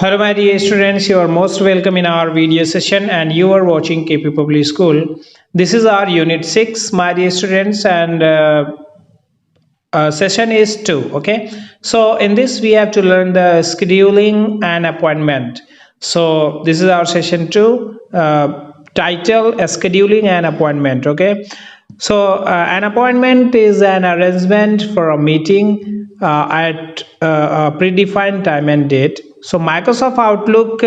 Hello my dear students, you are most welcome in our video session and you are watching KP Public School. This is our unit 6 my dear students and session is 2. Okay, so in this we have to learn the scheduling and appointment. So this is our session 2, title scheduling and appointment. Okay, so an appointment is an arrangement for a meeting at a predefined time and date. So Microsoft Outlook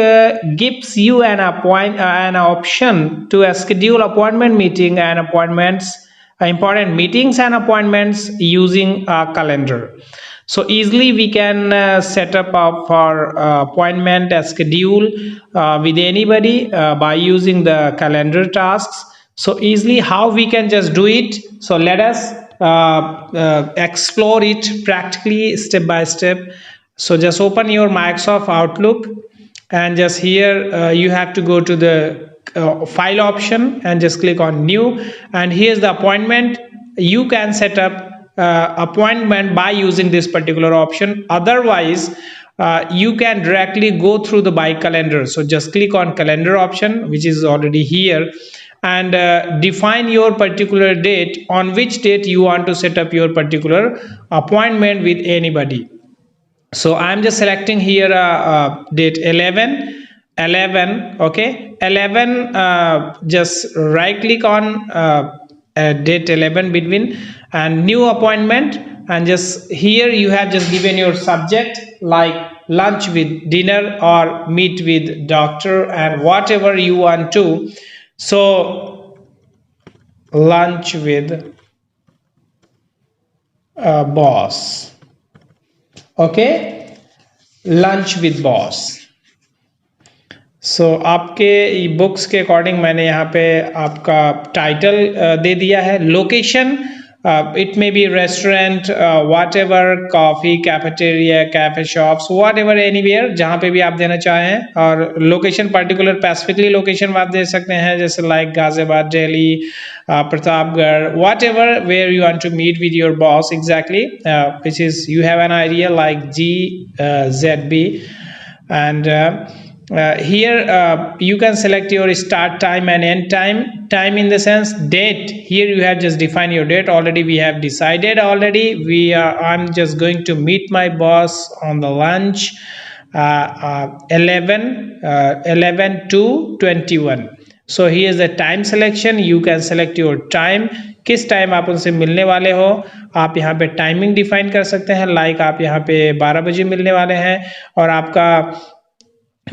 gives you an option to schedule appointment meeting and appointments, important meetings and appointments using a calendar. So easily we can set up our appointment schedule with anybody by using the calendar tasks. So easily how we can just do it. So let us explore it practically step by step. So just open your Microsoft Outlook and just here you have to go to the file option and just click on new, and here's the appointment. You can set up appointment by using this particular option. Otherwise you can directly go through the by calendar. So just click on calendar option, which is already here, and define your particular date, on which date you want to set up your particular appointment with anybody. So I'm just selecting here date 11. Okay, 11, just right click on date 11 between and new appointment, and just here you have just given your subject like lunch with dinner or meet with doctor and whatever you want to. So lunch with boss. Okay, lunch with boss. सो आपके books के according मैंने यहाँ पे आपका title दे दिया है. Location it may be restaurant, what ever, coffee, cafeteria, cafe shops, what ever, anywhere, जहाँ पे भी आप देना चाहें. और लोकेशन पर्टिकुलर स्पेसिफिकली लोकेशन आप दे सकते हैं, जैसे like Ghaziabad, Delhi, Pratapgarh, whatever where you want to meet with your boss exactly, which is you have an idea like GZB. and here you can select your start time and end time in the sense date. Here you have just defined your date. Already we have decided already. I'm just going to meet my boss on the lunch 11 to 21. So here is the time selection. You can select your time, किस time आप उनसे मिलने वाले हो. आप यहाँ पे timing define कर सकते हैं, लाइक आप यहाँ पे 12 बजे मिलने वाले हैं और आपका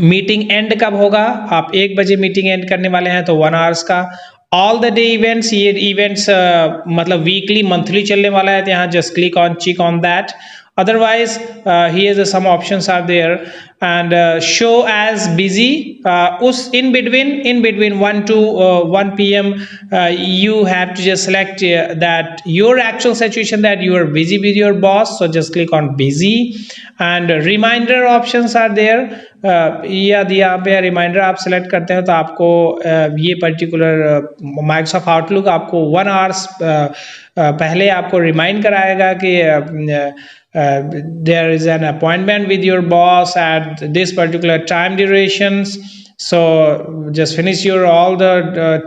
मीटिंग एंड कब होगा. आप 1 बजे मीटिंग एंड करने वाले हैं तो 1 आवर्स का. ऑल द डे इवेंट्स, ये इवेंट्स मतलब वीकली मंथली चलने वाला है, तो यहाँ just click on check on that. Otherwise here some options are there, and show as busy. Us in between 1 to 1 p.m. You have to just select that your actual situation that you are busy with your boss. So just click on busy, and reminder options are there. यदि आप reminder आप select करते हैं तो आपको ये particular Microsoft outlook आपको 1 hours पहले आपको रिमाइंड कराएगा कि there is an appointment with your boss at this particular time durations. So just finish your all the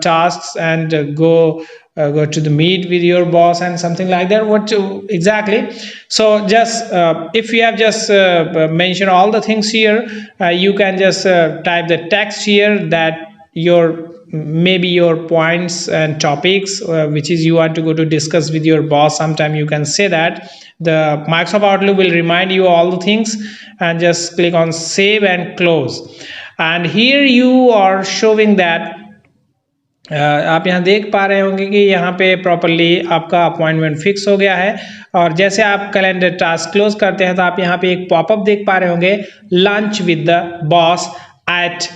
tasks and go to the meet with your boss and something like that. What to exactly. So just if you have just mentioned all the things here, you can just type the text here that your maybe your points and topics which is you want to go to discuss with your boss. Sometime you can say that. The Microsoft Outlook will remind you all the things, and just click on save and close. And here you are showing that आप यहाँ देख पा रहे होंगे कि यहाँ पे properly आपका अपॉइंटमेंट फिक्स हो गया है. और जैसे आप कैलेंडर टास्क क्लोज करते हैं तो आप यहाँ पे एक पॉपअप देख पा रहे होंगे, lunch with the boss at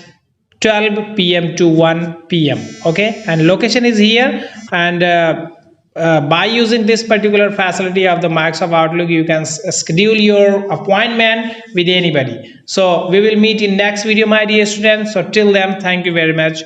12 p.m. to 1 p.m. Okay, and location is here, and by using this particular facility of the Microsoft Outlook, you can schedule your appointment with anybody. So we will meet in next video my dear students. So till then, thank you very much.